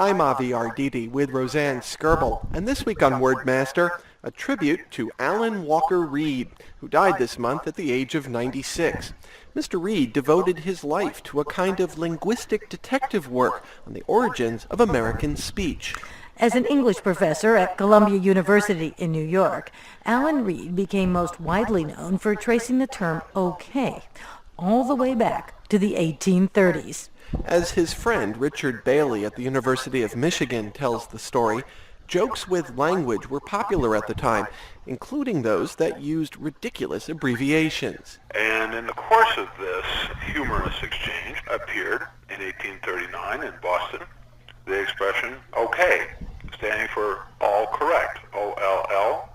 I'm Avi Arditi with Roseanne Skirble, and this week on WordMaster, a tribute to Alan Walker Reed, who died this month at the age of 96. Mr. Reed devoted his life to a kind of linguistic detective work on the origins of American speech. As an English professor at Columbia University in New York, Alan Reed became most widely known for tracing the term okay all the way back to the 1830s. As his friend Richard Bailey at the University of Michigan tells the story, jokes with language were popular at the time, including those that used ridiculous abbreviations. And in the course of this humorous exchange appeared in 1839 in Boston the expression okay, standing for all correct, O-L-L-K-O-R-R-E-C-T.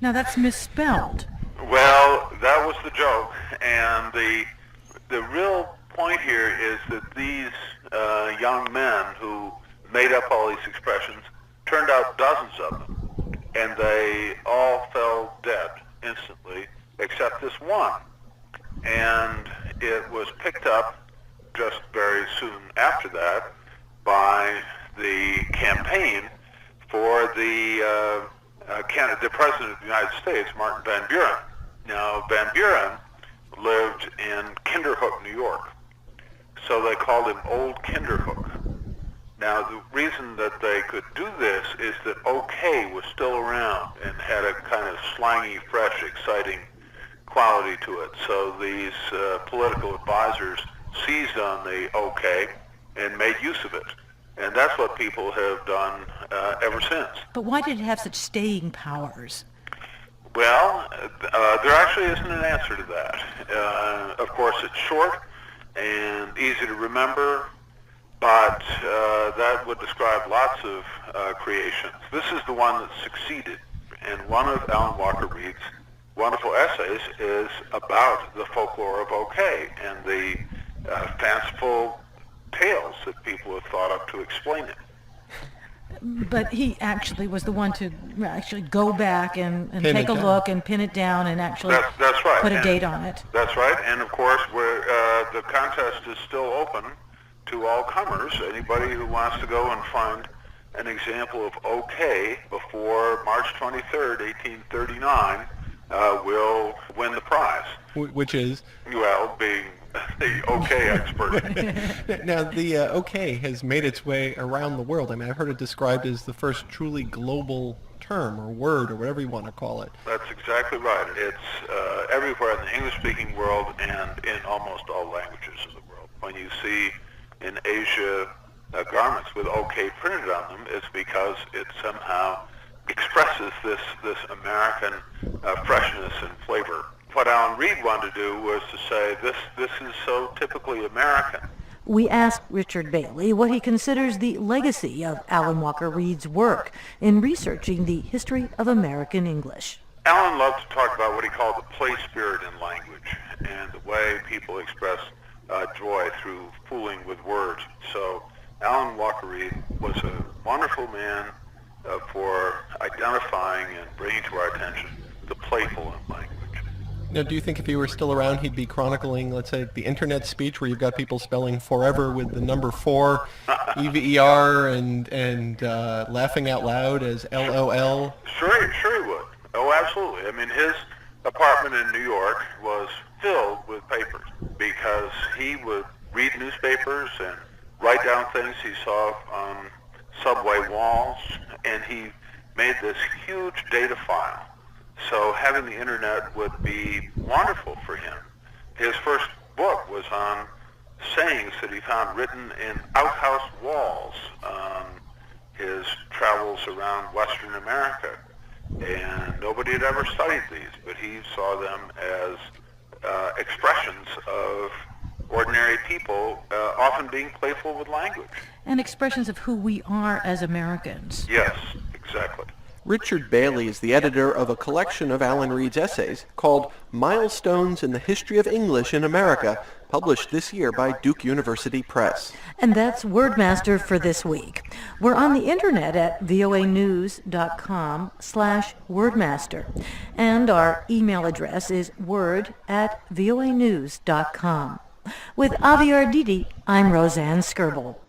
Now that's misspelled. Well, that was the joke, and the real point here is that these young men who made up all these expressions turned out dozens of them, and they all fell dead instantly except this one. And it was picked up just very soon after that by the campaign for the President of the United States, Martin Van Buren. Now, Van Buren lived in Kinderhook, New York, so they called him Old Kinderhook. Now, the reason that they could do this is that okay was still around and had a kind of slangy, fresh, exciting quality to it. So these political advisors seized on the okay and made use of it. And that's what people have done ever since. But why did it have such staying powers? Well, there actually isn't an answer to that. Of course, it's short and easy to remember, but that would describe lots of creations. This is the one that succeeded, and one of Alan Walker Reed's wonderful essays is about the folklore of okay and the fanciful tales that people have thought up to explain it. But he actually was the one to actually go back and take a down. look and pin it down and actually That's right. put a date on it. That's right, and of course the contest is still open to all comers. Anybody who wants to go and find an example of okay before March 23rd, 1839 will win the prize. Which is? Well, being the okay expert. Now, the okay has made its way around the world. I mean, I've heard it described as the first truly global term or word or whatever you want to call it. That's exactly right. It's everywhere in the English-speaking world and in almost all languages of the world. When you see in Asia garments with okay printed on them, it's because it somehow expresses this American freshness and flavor. What Alan Reed wanted to do was to say this is so typically American. We asked Richard Bailey what he considers the legacy of Alan Walker Reed's work in researching the history of American English. Alan loved to talk about what he called the play spirit in language and the way people express joy through fooling with words. So Alan Walker Reed was a wonderful man for identifying and bringing to our attention the playful in language. Now, do you think if he were still around, he'd be chronicling, let's say, the internet speech where you've got people spelling forever with the number 4, E-V-E-R, and laughing out loud as L-O-L? Sure he would. Oh, absolutely. I mean, his apartment in New York was filled with papers because he would read newspapers and write down things he saw on subway walls, and he made this huge data file. So having the internet would be wonderful for him. His first book was on sayings that he found written in outhouse walls on his travels around Western America. And nobody had ever studied these, but he saw them as expressions of ordinary people, often being playful with language. And expressions of who we are as Americans. Yes, exactly. Richard Bailey is the editor of a collection of Alan Reed's essays called Milestones in the History of English in America, published this year by Duke University Press. And that's WordMaster for this week. We're on the internet at voanews.com/wordmaster. And our email address is word@voanews.com. With Avi Arditi, I'm Roseanne Skirble.